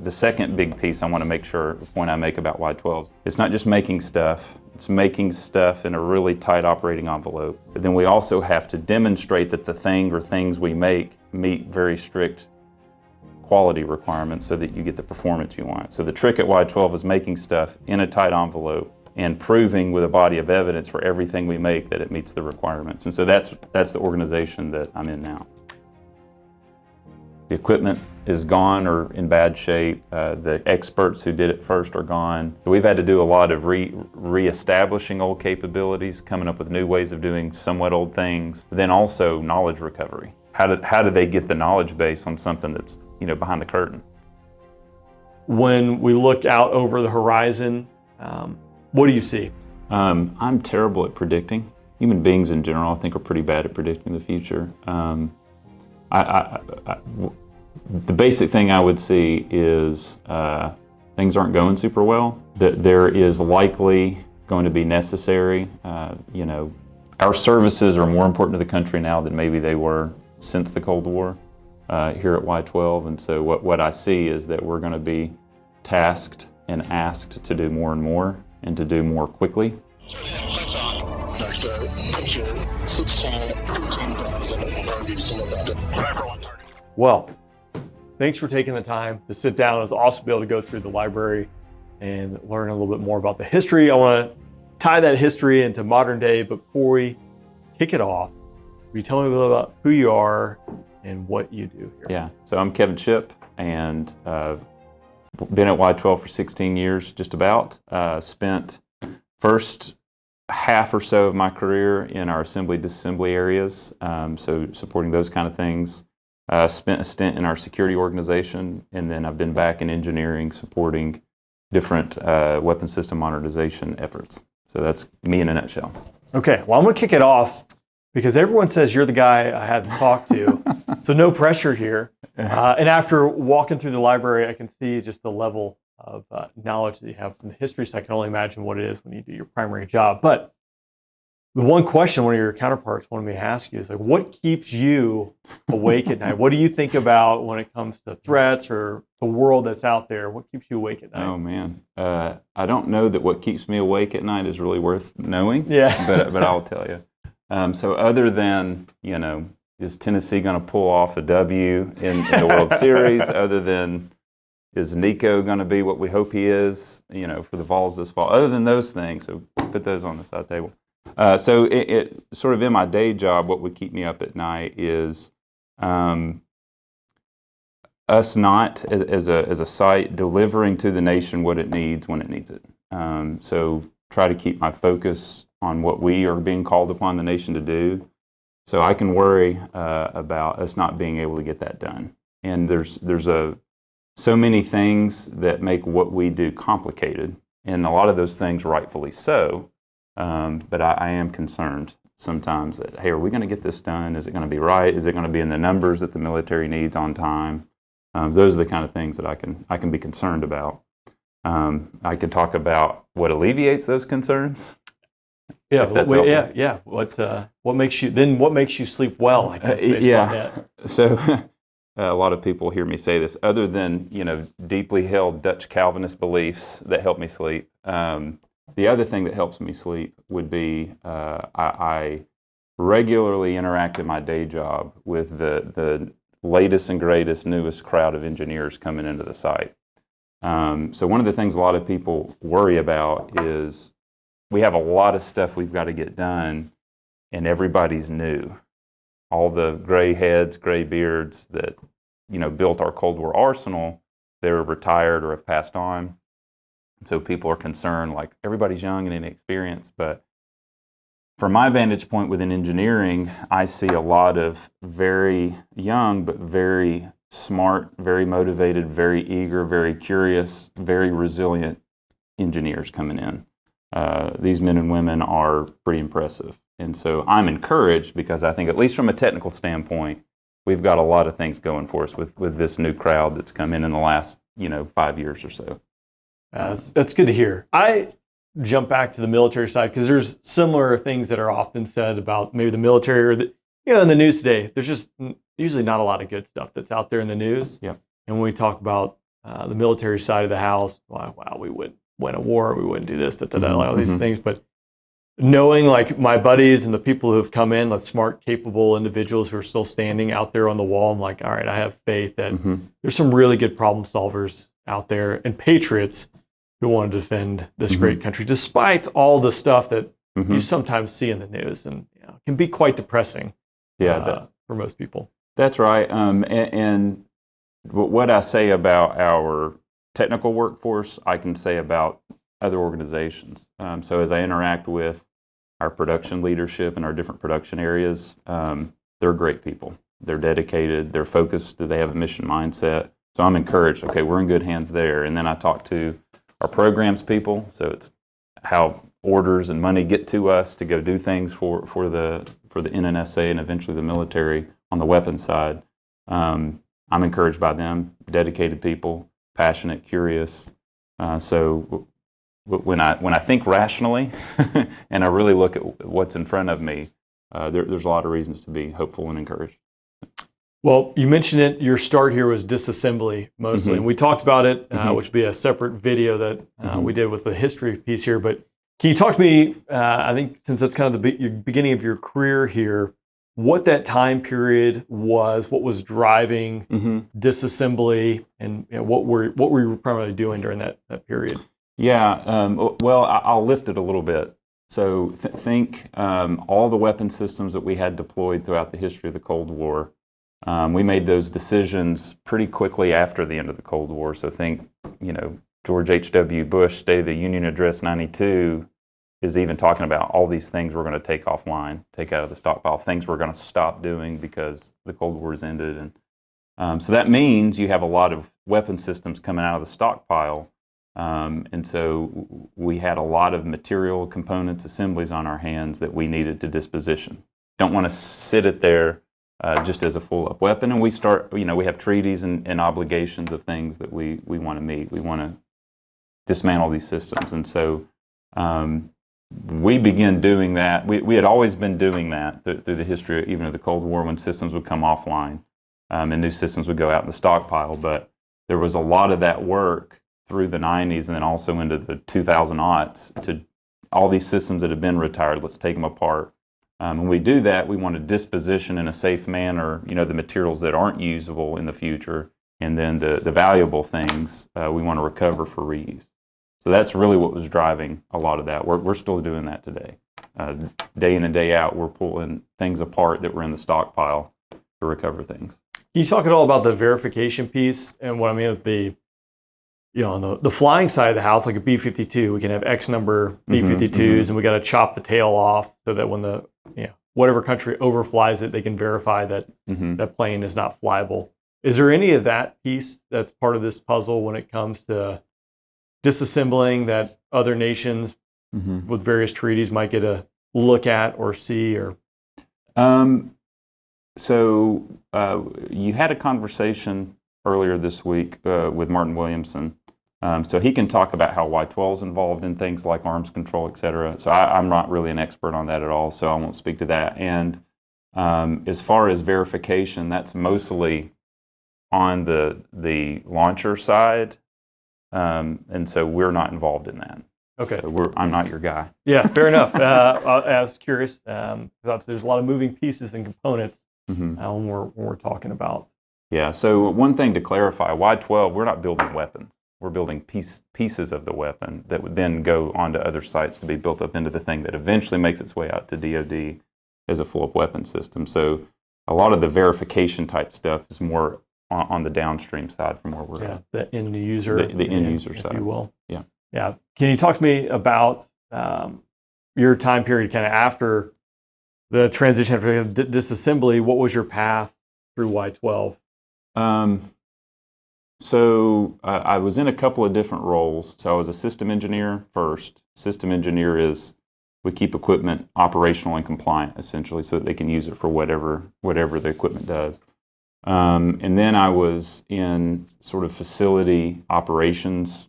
the second big piece I want to make sure, the point I make about Y12s, it's not just making stuff, it's making stuff in a really tight operating envelope. But then we also have to demonstrate that the thing or things we make meet very strict quality requirements so that you get the performance you want. So the trick at Y12 is making stuff in a tight envelope and proving with a body of evidence for everything we make that it meets the requirements. And so that's the organization that I'm in now. The equipment is gone or in bad shape. The experts who did it first are gone. So we've had to do a lot of re-establishing old capabilities, coming up with new ways of doing somewhat old things. Then also knowledge recovery. How do they get the knowledge base on something that's behind the curtain? When we look out over the horizon, what do you see? I'm terrible at predicting. Human beings in general, I think, are pretty bad at predicting the future. The basic thing I would see is things aren't going super well. That there is likely going to be necessary. Our services are more important to the country now than maybe they were since the Cold War here at Y12. And so what I see is that we're going to be tasked and asked to do more and more and to do more quickly. Well, thanks for taking the time to sit down. It was awesome to be able to go through the library and learn a little bit more about the history. I want to tie that history into modern day, but before we kick it off, will you tell me a little about who you are and what you do here? Yeah, so I'm Kevin Shipp, and been at Y12 for 16 years, just about. Spent first half or so of my career in our assembly disassembly areas, so supporting those kind of things. Spent a stint in our security organization, and then I've been back in engineering supporting different weapon system modernization efforts. So that's me in a nutshell. Okay, well, I'm going to kick it off because everyone says you're the guy I had to talk to, so no pressure here. And after walking through the library, I can see just the level of knowledge that you have from the history, so I can only imagine what it is when you do your primary job. But the one question one of your counterparts wanted me to ask you is, like, what keeps you awake at night? What do you think about when it comes to threats or the world that's out there? What keeps you awake at night? Oh, man. I don't know that what keeps me awake at night is really worth knowing, yeah. but I'll tell you. So other than, is Tennessee going to pull off a W in the World Series? Other than, is Nico going to be what we hope he is, for the Vols this fall? Other than those things, so put those on the side table. So it sort of in my day job, what would keep me up at night is us not, as a site, delivering to the nation what it needs when it needs it. So try to keep my focus on what we are being called upon the nation to do. So I can worry about us not being able to get that done. And there's so many things that make what we do complicated, and a lot of those things rightfully so. But I am concerned sometimes that, hey, are we going to get this done? Is it going to be right? Is it going to be in the numbers that the military needs on time? Those are the kind of things that I can be concerned about. I can talk about what alleviates those concerns. Yeah, yeah. What makes you sleep well? I guess. Yeah. So a lot of people hear me say this. Other than deeply held Dutch Calvinist beliefs that help me sleep. The other thing that helps me sleep would be I regularly interact in my day job with the latest and greatest, newest crowd of engineers coming into the site. So one of the things a lot of people worry about is we have a lot of stuff we've got to get done, and everybody's new. All the gray heads, gray beards that built our Cold War arsenal, they're retired or have passed on. So people are concerned, like, everybody's young and inexperienced. But from my vantage point within engineering, I see a lot of very young but very smart, very motivated, very eager, very curious, very resilient engineers coming in. These men and women are pretty impressive. And so I'm encouraged because I think, at least from a technical standpoint, we've got a lot of things going for us with this new crowd that's come in the last 5 years or so. That's good to hear. I jump back to the military side because there's similar things that are often said about maybe the military or in the news today. There's just usually not a lot of good stuff that's out there in the news. Yep. And when we talk about the military side of the house, wow, we wouldn't win a war, we wouldn't do this, all these things. But knowing like my buddies and the people who have come in, like smart, capable individuals who are still standing out there on the wall, I'm like, all right, I have faith that there's some really good problem solvers out there and patriots who want to defend this great country, despite all the stuff that you sometimes see in the news, and can be quite depressing. For most people. That's right. And what I say about our technical workforce, I can say about other organizations. So as I interact with our production leadership and our different production areas, they're great people. They're dedicated, they're focused, they have a mission mindset. So I'm encouraged, okay, we're in good hands there. And then I talk to our programs people, so it's how orders and money get to us to go do things for the NNSA and eventually the military on the weapons side. I'm encouraged by them, dedicated people, passionate, curious. So when I think rationally and I really look at what's in front of me, there's a lot of reasons to be hopeful and encouraged. Well, you mentioned it. Your start here was disassembly mostly, and we talked about it, which would be a separate video that we did with the history piece here. But can you talk to me, I think since that's kind of the beginning of your career here, what that time period was, what was driving disassembly, and what were you primarily doing during that period? Yeah, well, I'll lift it a little bit. So think all the weapon systems that we had deployed throughout the history of the Cold War. We made those decisions pretty quickly after the end of the Cold War. So think, George H.W. Bush, State of the Union Address 92, is even talking about all these things we're going to take offline, take out of the stockpile, things we're going to stop doing because the Cold War has ended. And so that means you have a lot of weapon systems coming out of the stockpile. And so we had a lot of material components, assemblies on our hands that we needed to disposition. Don't want to sit it there just as a full-up weapon. And we start, we have treaties and obligations of things that we want to meet. We want to dismantle these systems. And so we began doing that. We had always been doing that through the history, even of the Cold War, when systems would come offline and new systems would go out in the stockpile. But there was a lot of that work through the 90s and then also into the 2000s to all these systems that have been retired, let's take them apart. When we do that, we want to disposition in a safe manner, the materials that aren't usable in the future, and then the valuable things we want to recover for reuse. So that's really what was driving a lot of that. We're still doing that today. Day in and day out, we're pulling things apart that were in the stockpile to recover things. Can you talk at all about the verification piece? And what I mean with on the flying side of the house, like a B-52, we can have X number B-52s, and we got to chop the tail off so that when the whatever country overflies it, they can verify that that plane is not flyable. Is there any of that piece that's part of this puzzle when it comes to disassembling that other nations with various treaties might get a look at or see? Or So you had a conversation earlier this week with Martin Williamson. So he can talk about how Y-12 is involved in things like arms control, et cetera. So I'm not really an expert on that at all, so I won't speak to that. And as far as verification, that's mostly on the launcher side, and so we're not involved in that. Okay. So I'm not your guy. Yeah, fair enough. I was curious, because obviously there's a lot of moving pieces and components when we're talking about. Yeah, so one thing to clarify, Y-12, we're not building weapons. We're building pieces of the weapon that would then go onto other sites to be built up into the thing that eventually makes its way out to DoD as a full-up weapon system. So a lot of the verification type stuff is more on the downstream side from where we're at. The end user. The end user side. If you will. Yeah. Yeah. Can you talk to me about your time period kind of after the transition, after disassembly? What was your path through Y-12? So I was in a couple of different roles. So I was a system engineer first. System engineer is we keep equipment operational and compliant, essentially, so that they can use it for whatever the equipment does. And then I was in sort of facility operations.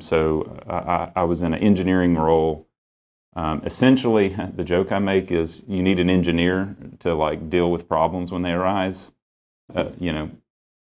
So I was in an engineering role. Essentially, the joke I make is you need an engineer to deal with problems when they arise.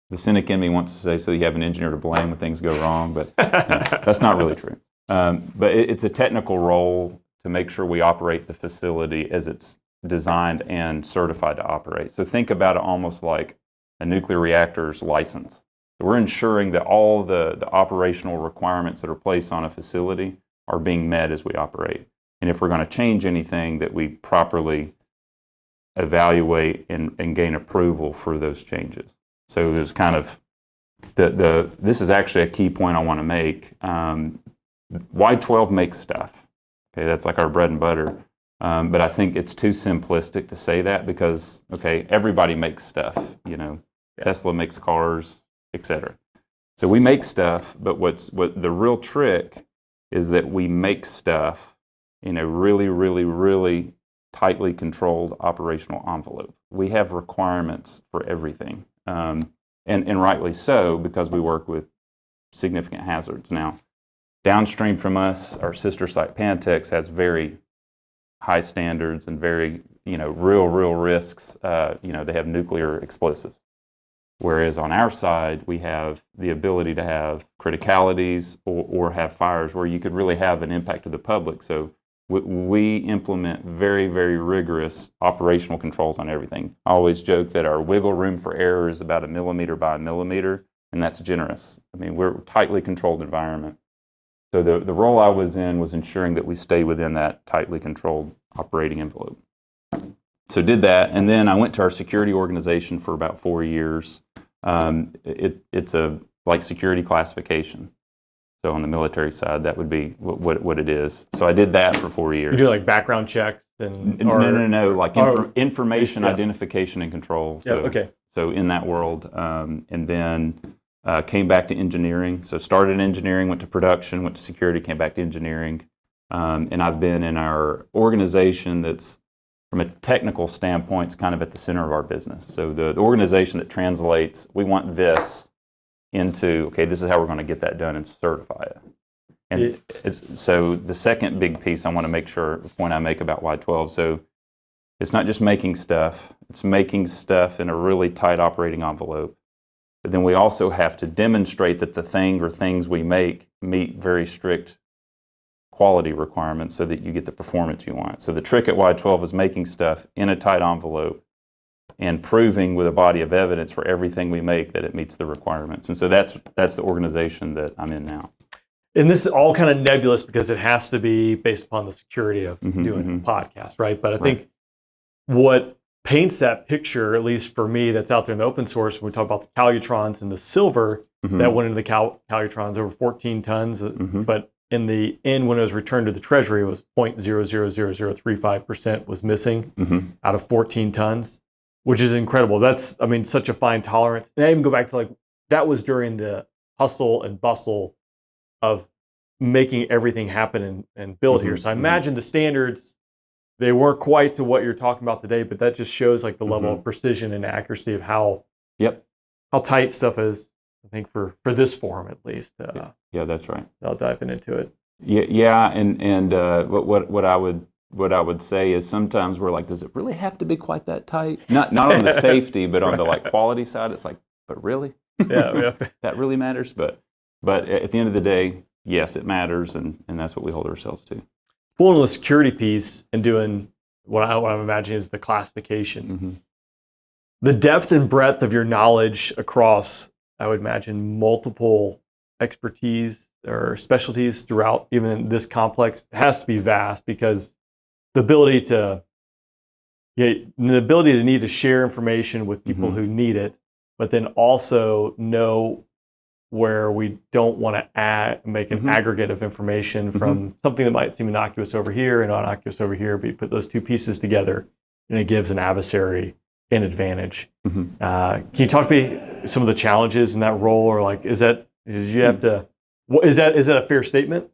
the cynic in me wants to say, so you have an engineer to blame when things go wrong, but no, that's not really true. But it's a technical role to make sure we operate the facility as it's designed and certified to operate. So think about it almost like a nuclear reactor's license. So we're ensuring that all the operational requirements that are placed on a facility are being met as we operate. And if we're going to change anything, that we properly evaluate and gain approval for those changes. So there's kind of, this is actually a key point I want to make. Y12 makes stuff. Okay, that's like our bread and butter. But I think it's too simplistic to say that because, okay, everybody makes stuff, you know. Yeah. Tesla makes cars, etc. So we make stuff, but what the real trick is that we make stuff in a really, really, really tightly controlled operational envelope. We have requirements for everything, and rightly so, because we work with significant hazards. Now, downstream from us, our sister site Pantex has very high standards and very, real risks. They have nuclear explosives. Whereas on our side, we have the ability to have criticalities or have fires where you could really have an impact to the public. So we implement very, very rigorous operational controls on everything. I always joke that our wiggle room for error is about 1 millimeter by 1 millimeter, and that's generous. I mean, we're a tightly controlled environment. So the role I was in was ensuring that we stay within that tightly controlled operating envelope. So did that, and then I went to our security organization for about 4 years. It's a like security classification. So on the military side, that would be what it is. So I did that for 4 years. You do like background checks and no, like information identification and control. So, yeah, okay. So in that world, and then came back to engineering. So started in engineering, went to production, went to security, came back to engineering, and I've been in our organization that's, from a technical standpoint, it's kind of at the center of our business. So the organization that translates, we want this, into, okay, this is how we're going to get that done and certify it. And so the second big piece I want to make sure, the point I make about Y12, so it's not just making stuff, it's making stuff in a really tight operating envelope. But then we also have to demonstrate that the thing or things we make meet very strict quality requirements so that you get the performance you want. So the trick at Y12 is making stuff in a tight envelope and proving with a body of evidence for everything we make that it meets the requirements. And so that's the organization that I'm in now. And this is all kind of nebulous because it has to be based upon the security of doing a podcast, right? But I think what paints that picture, at least for me, that's out there in the open source, when we talk about the calutrons and the silver that went into the calutrons, over 14 tons, but in the end, when it was returned to the Treasury, it was 0.000035% was missing out of 14 tons, which is incredible. That's, I mean, such a fine tolerance. And I even go back to like, that was during the hustle and bustle of making everything happen and build here. So I imagine the standards, they weren't quite to what you're talking about today, but that just shows like the level of precision and accuracy of how tight stuff is, I think, for this forum at least. Yeah, that's right. I'll dive into it. Yeah, and what I would say is sometimes we're like, does it really have to be quite that tight? Not on the safety, but on the like quality side, it's like, but really? Yeah. That really matters. But at the end of the day, yes, it matters, and that's what we hold ourselves to. Pulling on the security piece and doing what I'm imagining is the classification. The depth and breadth of your knowledge across, I would imagine, multiple expertise or specialties throughout even this complex has to be vast, because the ability to need to share information with people who need it, but then also know where we don't want to make an aggregate of information from something that might seem innocuous over here and innocuous over here, but you put those two pieces together and it gives an adversary an advantage. Can you talk to me some of the challenges in that role, or like, is that a fair statement?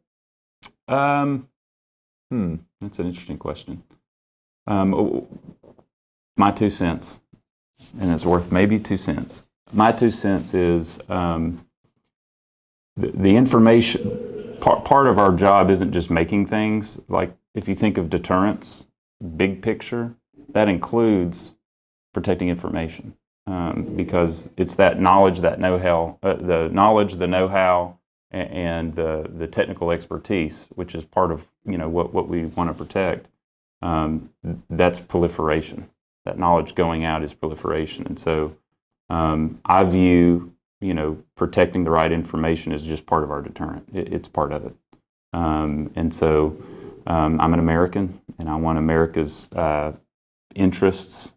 That's an interesting question. My 2 cents, and it's worth maybe 2 cents. My 2 cents is the information, part of our job isn't just making things. Like if you think of deterrence, big picture, that includes protecting information. because it's that knowledge, that know-how, the knowledge, the know-how, and the technical expertise, which is part of what we want to protect. That's proliferation. That knowledge going out is proliferation, and so I view protecting the right information is just part of our deterrent. It's part of it, and so I'm an American, and I want America's interests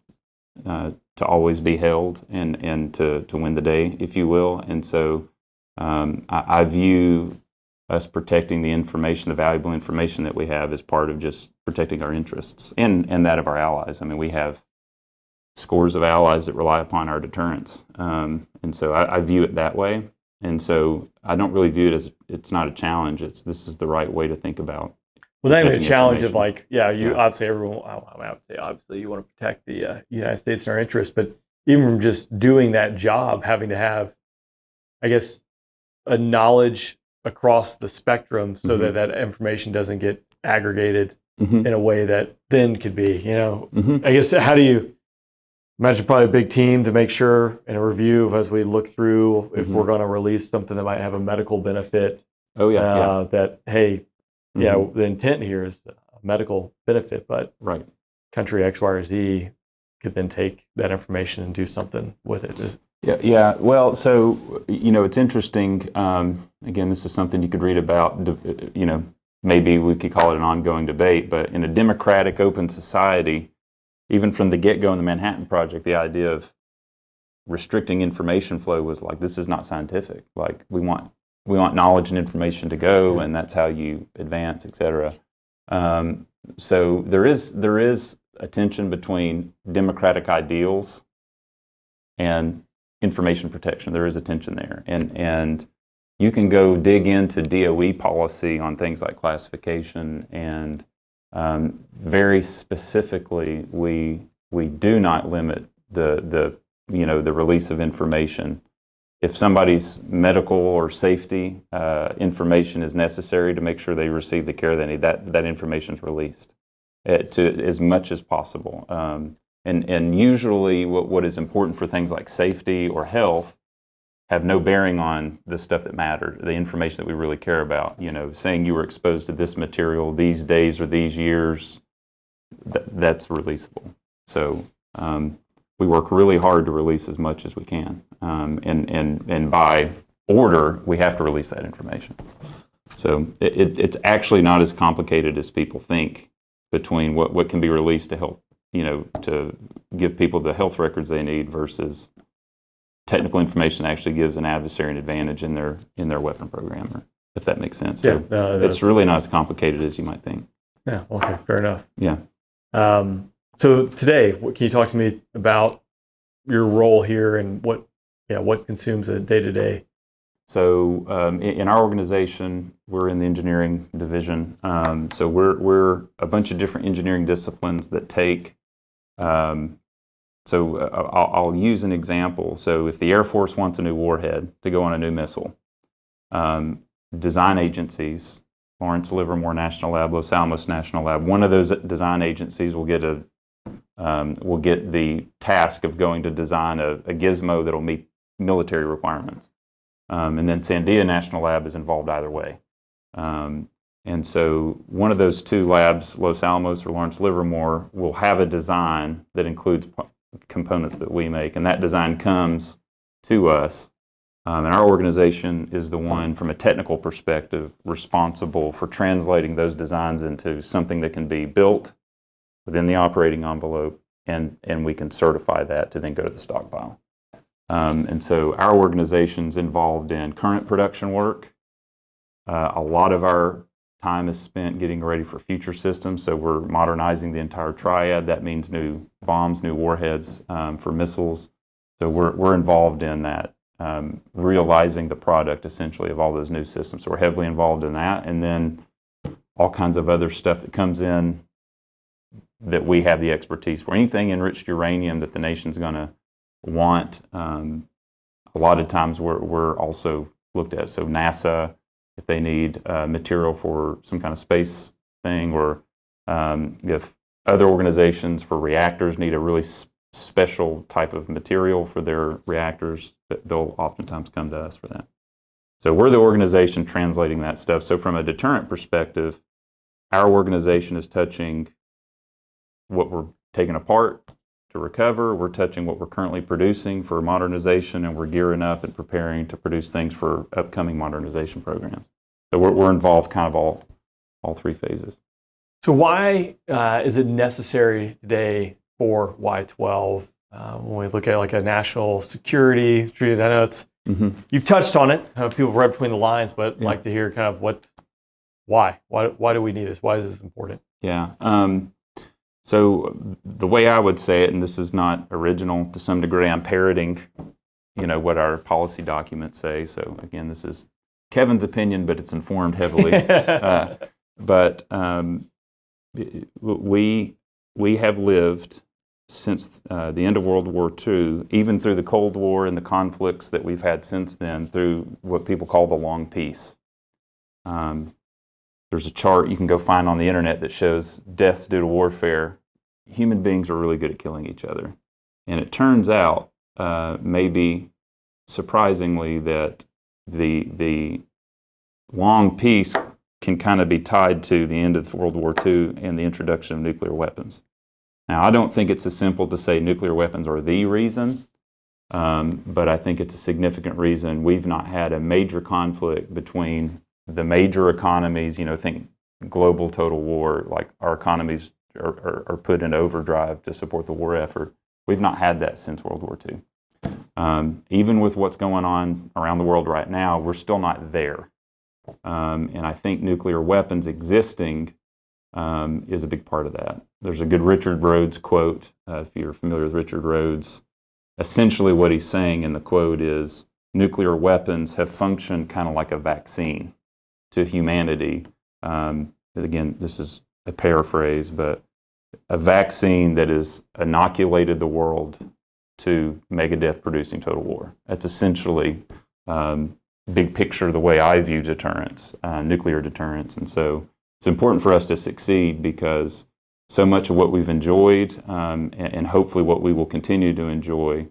to always be held and to win the day, if you will. And so I view us protecting the information, the valuable information that we have, as part of just protecting our interests and that of our allies. I mean, we have scores of allies that rely upon our deterrence. And so I view it that way. And so I don't really view it as it's not a challenge. This is the right way to think about. Well, then the challenge of obviously everyone, I would say obviously you want to protect the United States and our interests, but even from just doing that job, having to have, I guess, a knowledge across the spectrum so that that information doesn't get aggregated in a way that then could be, I guess, how do you imagine probably a big team to make sure in a review of as we look through if we're going to release something that might have a medical benefit. That, hey, the intent here is a medical benefit, but country X, Y, or Z could then take that information and do something with it. Yeah. Well, so, it's interesting. Again, this is something you could read about, maybe we could call it an ongoing debate, but in a democratic, open society, even from the get-go in the Manhattan Project, the idea of restricting information flow was like, this is not scientific. Like, we want knowledge and information to go, and that's how you advance, et cetera. So there is a tension between democratic ideals and information protection. There is a tension there, and you can go dig into DOE policy on things like classification, and very specifically, we do not limit the release of information. If somebody's medical or safety information is necessary to make sure they receive the care they need, that information is released to as much as possible. And usually what is important for things like safety or health have no bearing on the stuff that matters, the information that we really care about. Saying you were exposed to this material these days or these years, that's releasable. So we work really hard to release as much as we can. And by order, we have to release that information. So it's actually not as complicated as people think between what can be released to help, to give people the health records they need versus technical information that actually gives an adversary an advantage in their weapon program, if that makes sense. So it's really not as complicated as you might think. Yeah, okay, fair enough. Yeah. So today, can you talk to me about your role here and what consumes a day-to-day? So in our organization, we're in the engineering division. So we're a bunch of different engineering disciplines that take. I'll use an example. So if the Air Force wants a new warhead to go on a new missile, design agencies, Lawrence Livermore National Lab, Los Alamos National Lab, one of those design agencies will get the task of going to design a gizmo that'll meet military requirements. And then Sandia National Lab is involved either way. And so one of those two labs, Los Alamos or Lawrence Livermore, will have a design that includes components that we make, and that design comes to us. And our organization is the one, from a technical perspective, responsible for translating those designs into something that can be built within the operating envelope, and we can certify that to then go to the stockpile. And so our organization's involved in current production work. A lot of our time is spent getting ready for future systems. So we're modernizing the entire triad. That means new bombs, new warheads for missiles. So we're involved in that, realizing the product essentially of all those new systems. So we're heavily involved in that. And then all kinds of other stuff that comes in that we have the expertise for. Anything enriched uranium that the nation's going to want, a lot of times we're also looked at. So NASA, if they need material for some kind of space thing, or if other organizations for reactors need a really special type of material for their reactors, they'll oftentimes come to us for that. So we're the organization translating that stuff. So from a deterrent perspective, our organization is touching what we're taking apart to recover. We're touching what we're currently producing for modernization, and we're gearing up and preparing to produce things for upcoming modernization programs. So we're involved kind of all three phases. So why is it necessary today for Y-12 when we look at like a national security treaty? I know it's you've touched on it. People read between the lines, but I'd like to hear kind of why do we need this? Why is this important? Yeah. So the way I would say it, and this is not original to some degree, I'm parroting, what our policy documents say. So again, this is Kevin's opinion, but it's informed heavily. But we have lived since the end of World War II, even through the Cold War and the conflicts that we've had since then, through what people call the long peace. There's a chart you can go find on the internet that shows deaths due to warfare. Human beings are really good at killing each other. And it turns out, maybe surprisingly, that the long peace can kind of be tied to the end of World War II and the introduction of nuclear weapons. Now, I don't think it's as simple to say nuclear weapons are the reason, but I think it's a significant reason. We've not had a major conflict between the major economies, think global total war, like our economies are put in overdrive to support the war effort. We've not had that since World War II. Even with what's going on around the world right now, we're still not there. And I think nuclear weapons existing is a big part of that. There's a good Richard Rhodes quote, if you're familiar with Richard Rhodes. Essentially what he's saying in the quote is, nuclear weapons have functioned kind of like a vaccine to humanity. Again, this is a paraphrase, but a vaccine that has inoculated the world to megadeath-producing total war. That's essentially big picture the way I view deterrence, nuclear deterrence. And so it's important for us to succeed because so much of what we've enjoyed and hopefully what we will continue to enjoy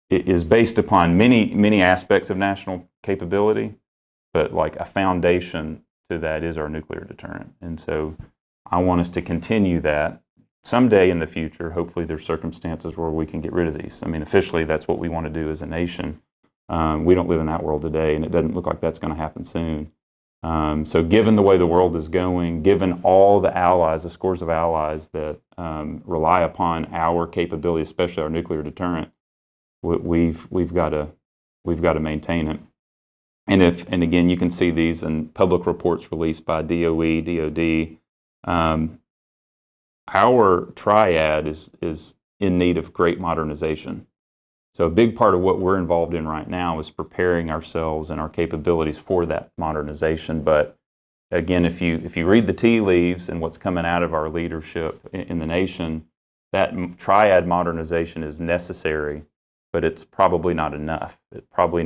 is based upon many aspects of national capability, but like a foundation to that is our nuclear deterrent. And so I want us to continue that. Someday in the future, hopefully there's circumstances where we can get rid of these. I mean, officially that's what we want to do as a nation. We don't live in that world today, and it doesn't look like that's going to happen soon. So given the way the world is going, given all the allies, the scores of allies that rely upon our capability, especially our nuclear deterrent, we've got to maintain it. And again, you can see these in public reports released by DOE, DOD. Our triad is in need of great modernization. So a big part of what we're involved in right now is preparing ourselves and our capabilities for that modernization. But again, if you read the tea leaves and what's coming out of our leadership in the nation, that triad modernization is necessary, but it's probably not enough. That's probably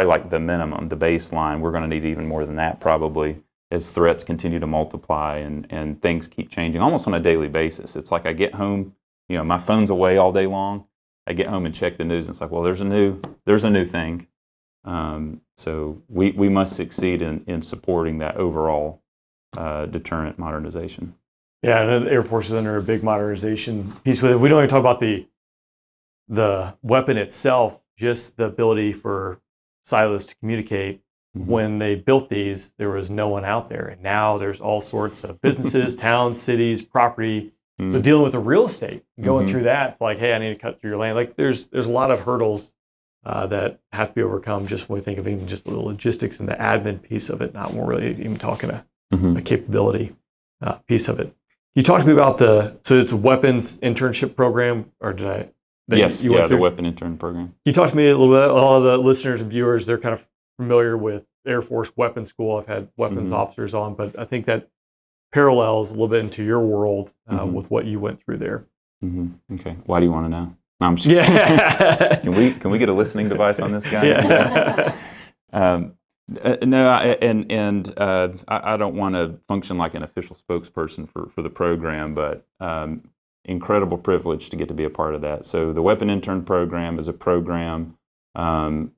like the minimum, the baseline. We're going to need even more than that probably as threats continue to multiply and things keep changing almost on a daily basis. It's like I get home, my phone's away all day long. I get home and check the news, and it's like, well, there's a new thing. So we must succeed in supporting that overall deterrent modernization. Yeah, and the Air Force is under a big modernization piece with it. We don't even talk about the weapon itself, just the ability for silos to communicate. Mm-hmm. When they built these, there was no one out there, and now there's all sorts of businesses, towns, cities, property. So dealing with the real estate, going through that, like, hey, I need to cut through your land. Like, there's a lot of hurdles that have to be overcome just when we think of even just the logistics and the admin piece of it, not more really even talking a capability piece of it. You talked to me about so it's a weapons internship program, or did I? Yes, the weapon intern program. You talked to me a little bit. A lot of the listeners and viewers, they're kind of familiar with Air Force Weapons School. I've had weapons officers on, but I think that parallels a little bit into your world with what you went through there. Okay. Why do you want to know? No, I'm just kidding. Can we get a listening device on this guy? Yeah. No, I don't want to function like an official spokesperson for the program, but incredible privilege to get to be a part of that. So the Weapon Intern Program is a program owned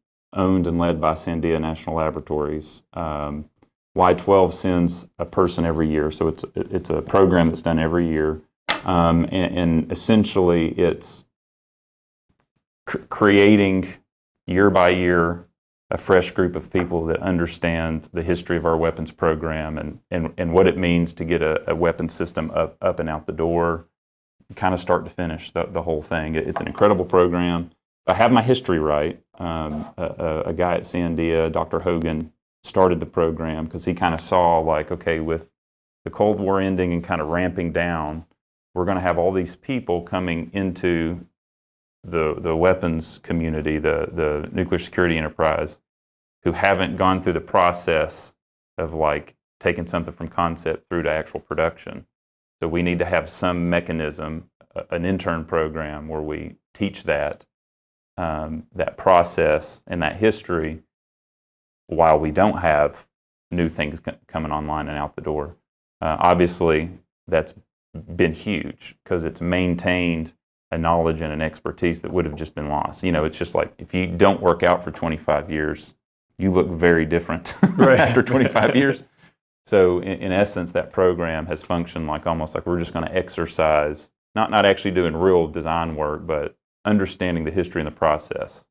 and led by Sandia National Laboratories. Y-12 sends a person every year, so it's a program that's done every year, and essentially it's creating year by year a fresh group of people that understand the history of our weapons program and what it means to get a weapons system up and out the door, kind of start to finish the whole thing. It's an incredible program. I have my history right. A guy at Sandia, Dr. Hogan, started the program because he kind of saw, like, okay, with the Cold War ending and kind of ramping down, we're going to have all these people coming into the weapons community, the nuclear security enterprise, who haven't gone through the process of, like, taking something from concept through to actual production. So we need to have some mechanism, an intern program, where we teach that process and that history, while we don't have new things coming online and out the door. Obviously, that's been huge because it's maintained a knowledge and an expertise that would have just been lost. It's just like, if you don't work out for 25 years, you look very different after 25 years. So in essence, that program has functioned like almost like we're just going to exercise, not actually doing real design work, but understanding the history and the process.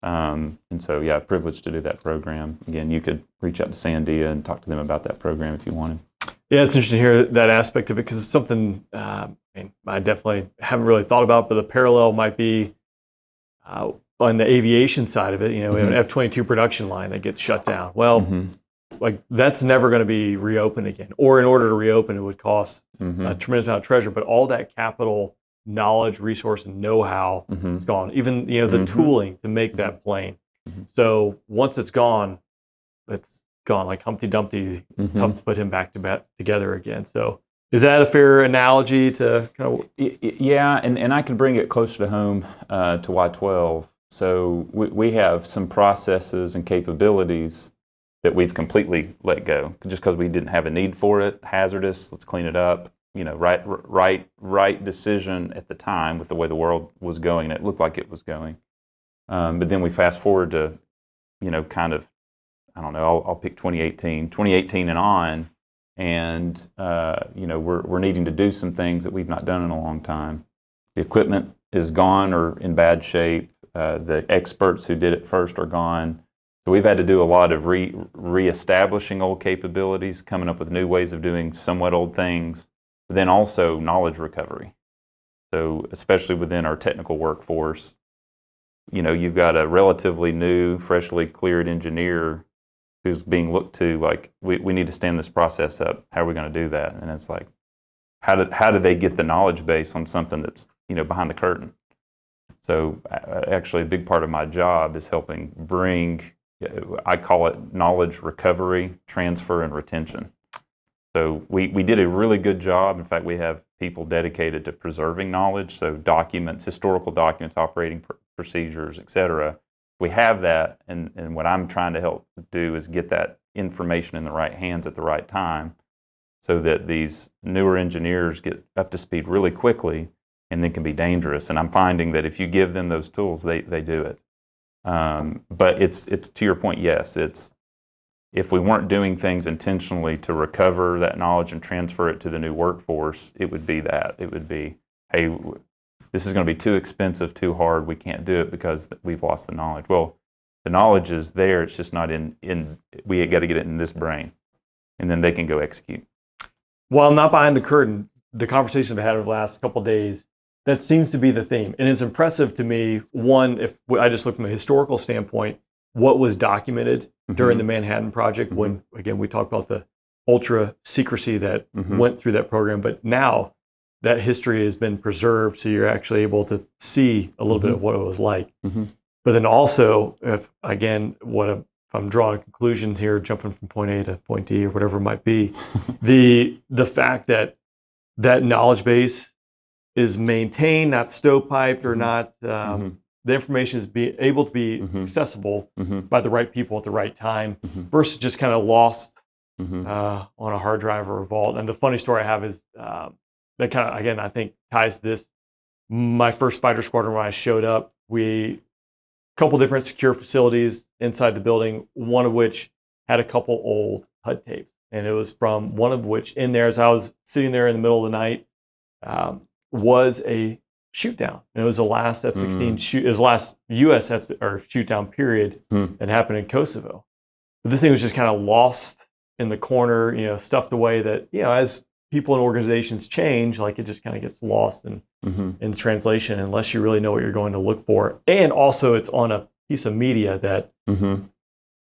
And so, yeah, privileged to do that program. Again, you could reach out to Sandia and talk to them about that program if you wanted. Yeah, it's interesting to hear that aspect of it, because it's something I definitely haven't really thought about, but the parallel might be on the aviation side of it. We have an F-22 production line that gets shut down. Well, like, that's never going to be reopened again. Or in order to reopen, it would cost a tremendous amount of treasure, but all that capital, knowledge, resource, and know-how is gone. Even the tooling to make that plane. So once it's gone, it's gone. Like Humpty Dumpty, it's tough to put him back together again. So is that a fair analogy to kind of? Yeah, and I can bring it closer to home to Y-12. So we have some processes and capabilities that we've completely let go just because we didn't have a need for it. Hazardous, let's clean it up. Right decision at the time with the way the world was going, and it looked like it was going. But then we fast forward to, kind of, I don't know, I'll pick 2018 and on, and we're needing to do some things that we've not done in a long time. The equipment is gone or in bad shape. The experts who did it first are gone. So we've had to do a lot of reestablishing old capabilities, coming up with new ways of doing somewhat old things. But then also knowledge recovery. So especially within our technical workforce, you've got a relatively new, freshly cleared engineer who's being looked to like, we need to stand this process up. How are we going to do that? And it's like, how do they get the knowledge base on something that's behind the curtain? So actually a big part of my job is helping bring, I call it knowledge recovery, transfer, and retention. So we did a really good job. In fact, we have people dedicated to preserving knowledge, so documents, historical documents, operating procedures, et cetera. We have that, and what I'm trying to help do is get that information in the right hands at the right time so that these newer engineers get up to speed really quickly and then can be dangerous. And I'm finding that if you give them those tools, they do it. But it's to your point, yes, if we weren't doing things intentionally to recover that knowledge and transfer it to the new workforce, it would be that. It would be, hey, this is going to be too expensive, too hard, we can't do it because we've lost the knowledge. Well, the knowledge is there, it's just not in we got to get it in this brain, and then they can go execute. Well, not behind the curtain, the conversations I've had over the last couple of days, that seems to be the theme. And it's impressive to me, one, if I just look from a historical standpoint, what was documented during the Manhattan Project, when, again, we talked about the ultra secrecy that went through that program, but now that history has been preserved, so you're actually able to see a little bit of what it was like. But then also, if I'm drawing conclusions here, jumping from point A to point D or whatever it might be, the fact that that knowledge base is maintained, not stovepiped, or not the information is able to be accessible by the right people at the right time versus just kind of lost on a hard drive or a vault. And the funny story I have is that kind of, again, I think ties to this. My first fighter squadron, when I showed up, a couple different secure facilities inside the building, one of which had a couple old HUD tapes. And it was from one of which in there, as I was sitting there in the middle of the night, was a shoot down. And it was the last F-16 shoot, it was the last US shoot down period that happened in Kosovo. But this thing was just kind of lost in the corner, stuffed away that, as people and organizations change, like it just kind of gets lost in translation unless you really know what you're going to look for. And also it's on a piece of media that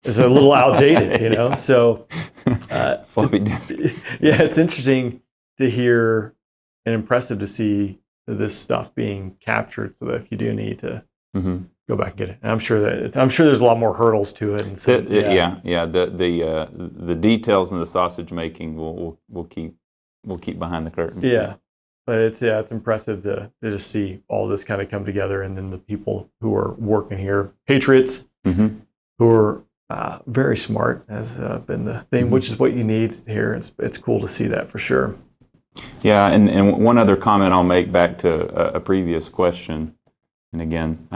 is a little outdated, So floppy disk. Yeah, it's interesting to hear and impressive to see this stuff being captured so that if you do need to go back and get it. And I'm sure there's a lot more hurdles to it. And so, the details and the sausage making we'll keep behind the curtain. Yeah. But it's impressive to just see all this kind of come together, and then the people who are working here, patriots, who are very smart, has been the thing, which is what you need here. It's cool to see that for sure. Yeah, and one other comment I'll make back to a previous question, and again,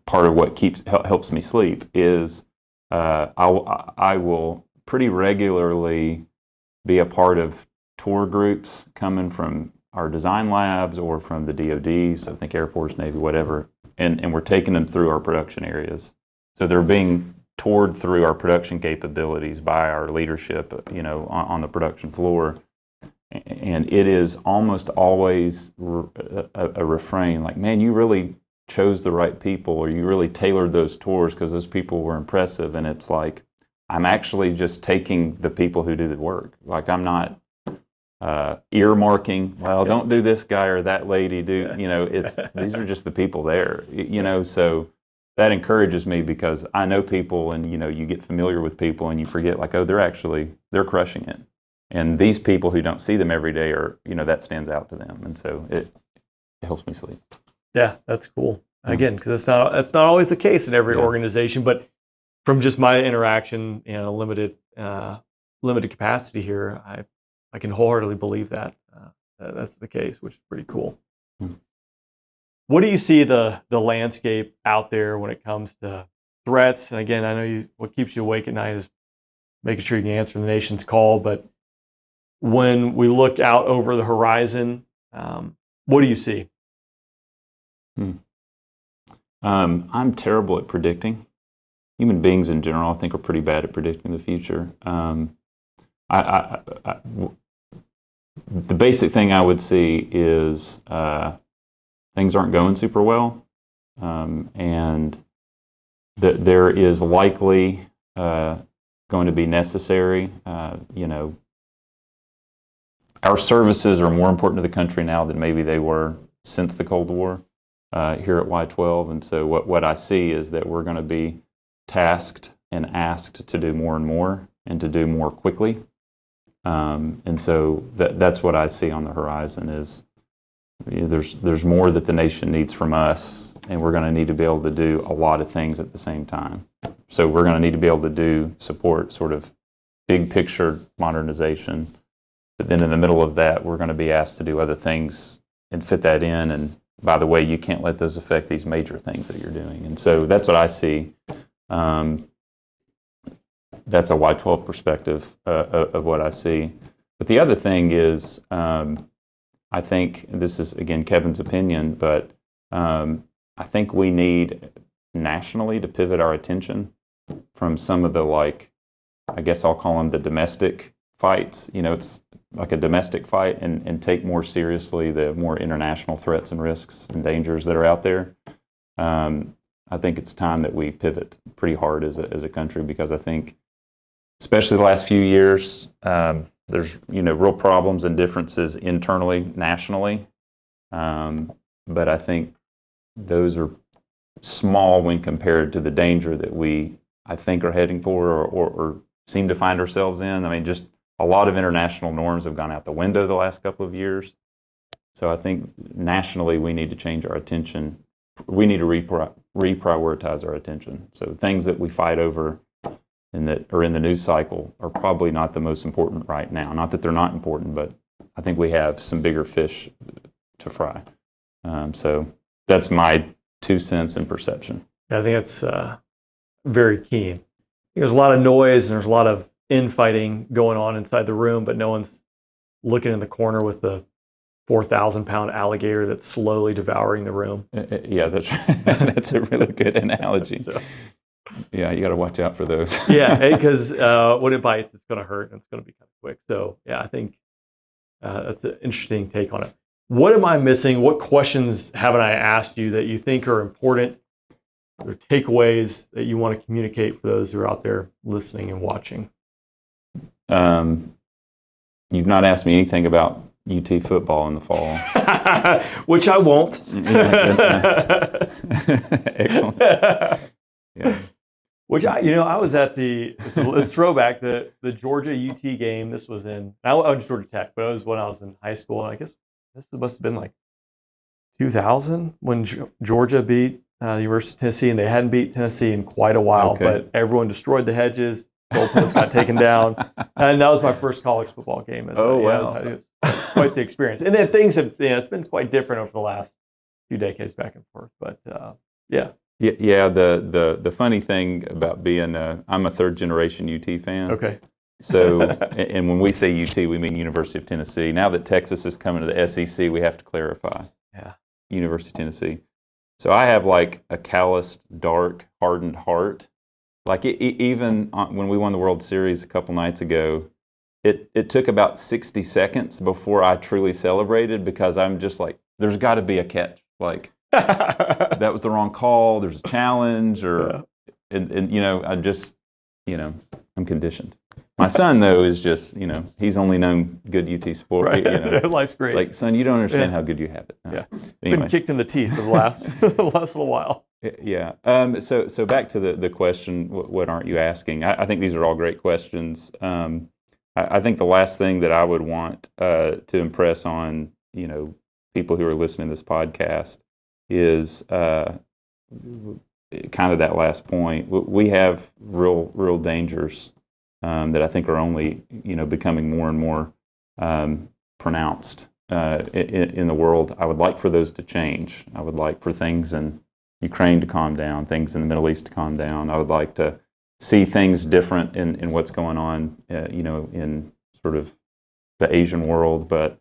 part of what helps me sleep is I will pretty regularly be a part of tour groups coming from our design labs or from the DoD, so I think Air Force, Navy, whatever, and we're taking them through our production areas. So they're being toured through our production capabilities by our leadership, on the production floor. And it is almost always a refrain like, man, you really chose the right people, or you really tailored those tours because those people were impressive. And it's like, I'm actually just taking the people who do the work. Like, I'm not earmarking, well, don't do this guy or that lady, these are just the people there, so that encourages me because I know people, and you get familiar with people and you forget, like, oh, they're crushing it. And these people who don't see them every day are, that stands out to them. And so it helps me sleep. Yeah, that's cool. Again, because that's not always the case in every organization, but from just my interaction in a limited capacity here, I can wholeheartedly believe that that's the case, which is pretty cool. What do you see the landscape out there when it comes to threats? And again, I know what keeps you awake at night is making sure you can answer the nation's call, but when we look out over the horizon, what do you see? I'm terrible at predicting. Human beings in general, I think, are pretty bad at predicting the future. The basic thing I would see is things aren't going super well, and that there is likely going to be necessary. Our services are more important to the country now than maybe they were since the Cold War here at Y-12. And so what I see is that we're going to be tasked and asked to do more and more, and to do more quickly. And so that's what I see on the horizon is there's more that the nation needs from us, and we're going to need to be able to do a lot of things at the same time. So we're going to need to be able to support sort of big picture modernization. But then in the middle of that, we're going to be asked to do other things and fit that in. And by the way, you can't let those affect these major things that you're doing. And so that's what I see. That's a Y-12 perspective of what I see. But the other thing is, I think, this is, again, Kevin's opinion, but I think we need nationally to pivot our attention from some of the, I guess I'll call them the domestic fights. It's like a domestic fight, and take more seriously the more international threats and risks and dangers that are out there. I think it's time that we pivot pretty hard as a country, because I think, especially the last few years, there's real problems and differences internally, nationally, but I think those are small when compared to the danger that I think are heading for or seem to find ourselves in. I mean, just a lot of international norms have gone out the window the last couple of years. So I think nationally we need to change our attention. We need to reprioritize our attention. So things that we fight over and that are in the news cycle are probably not the most important right now. Not that they're not important, but I think we have some bigger fish to fry. So that's my 2 cents in perception. I think that's very keen. There's a lot of noise and there's a lot of infighting going on inside the room, but no one's looking in the corner with the 4,000-pound alligator that's slowly devouring the room. Yeah, that's a really good analogy. So, yeah, you got to watch out for those. yeah, because when it bites, it's going to hurt and it's going to be kind of quick. So, yeah, I think that's an interesting take on it. What am I missing? What questions haven't I asked you that you think are important, or takeaways that you want to communicate for those who are out there listening and watching? You've not asked me anything about UT football in the fall. Which I won't. Excellent. Yeah. Which I was at this throwback, the Georgia UT game. This was I went to Georgia Tech, but it was when I was in high school. And I guess this must have been like 2000 when Georgia beat the University of Tennessee, and they hadn't beat Tennessee in quite a while, but everyone destroyed the hedges. Goalposts got taken down, and that was my first college football game. Wow. It was quite the experience. And then things have, it's been quite different over the last few decades back and forth. But yeah. Yeah. The funny thing about being I'm a third generation UT fan. Okay. So, and when we say UT, we mean University of Tennessee. Now that Texas is coming to the SEC, we have to clarify. Yeah. University of Tennessee. So I have like a calloused, dark, hardened heart. Like even when we won the World Series a couple nights ago, it took about 60 seconds before I truly celebrated, because I'm just like, there's got to be a catch. Like, that was the wrong call. There's a challenge, and I'm just, I'm conditioned. My son, though, is just, he's only known good UT sport. Right. Life's great. It's like, son, you don't understand how good you have it. Yeah. Been kicked in the teeth for the last little while. Yeah. So back to the question, what aren't you asking? I think these are all great questions. I think the last thing that I would want to impress on, people who are listening to this podcast is kind of that last point. We have real dangers that I think are only, becoming more and more pronounced in the world. I would like for those to change. I would like for things in Ukraine to calm down, things in the Middle East to calm down. I would like to see things different in what's going on, in sort of the Asian world, but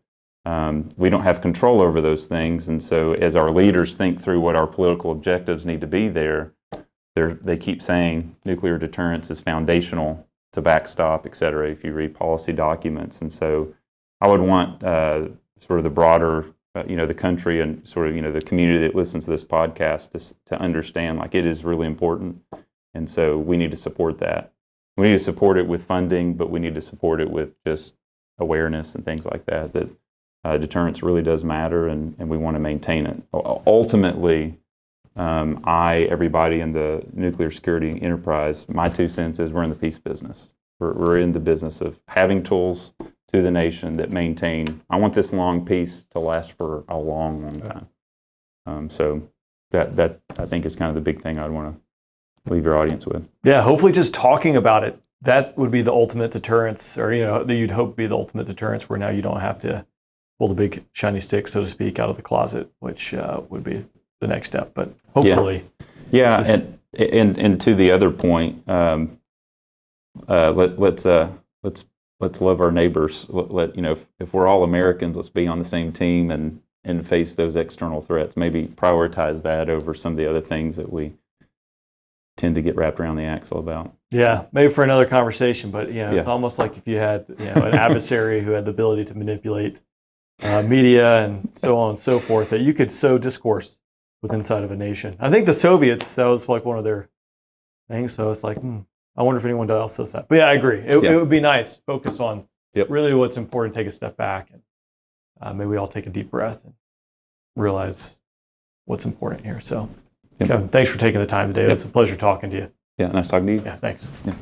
we don't have control over those things. And so as our leaders think through what our political objectives need to be they keep saying nuclear deterrence is foundational to backstop, et cetera, if you read policy documents. And so I would want sort of the broader, the country and sort of, the community that listens to this podcast to understand, like, it is really important. And so we need to support that. We need to support it with funding, but we need to support it with just awareness and things like that, deterrence really does matter, and we want to maintain it. Ultimately, everybody in the nuclear security enterprise, my 2 cents is we're in the peace business. We're in the business of having tools to the nation that maintain. I want this long peace to last for a long time. So that I think is kind of the big thing I'd want to leave your audience with. Yeah, hopefully just talking about it, that would be the ultimate deterrence, or that you'd hope be the ultimate deterrence, where now you don't have to pull the big shiny stick, so to speak, out of the closet, which would be the next step. But hopefully, and to the other point, let's love our neighbors. If we're all Americans, let's be on the same team and face those external threats. Maybe prioritize that over some of the other things that we tend to get wrapped around the axle about. Yeah, maybe for another conversation. But it's almost like if you had an adversary who had the ability to manipulate media and so on and so forth, that you could sow discourse within inside of a nation. I think the Soviets, that was like one of their things. So it's like, I wonder if anyone else does that. But yeah, I agree. It would be nice. Focus on really what's important. Take a step back, and maybe we all take a deep breath and realize what's important here. So, Kevin, thanks for taking the time today. It's a pleasure talking to you. Yeah, nice talking to you. Yeah, thanks. Yeah.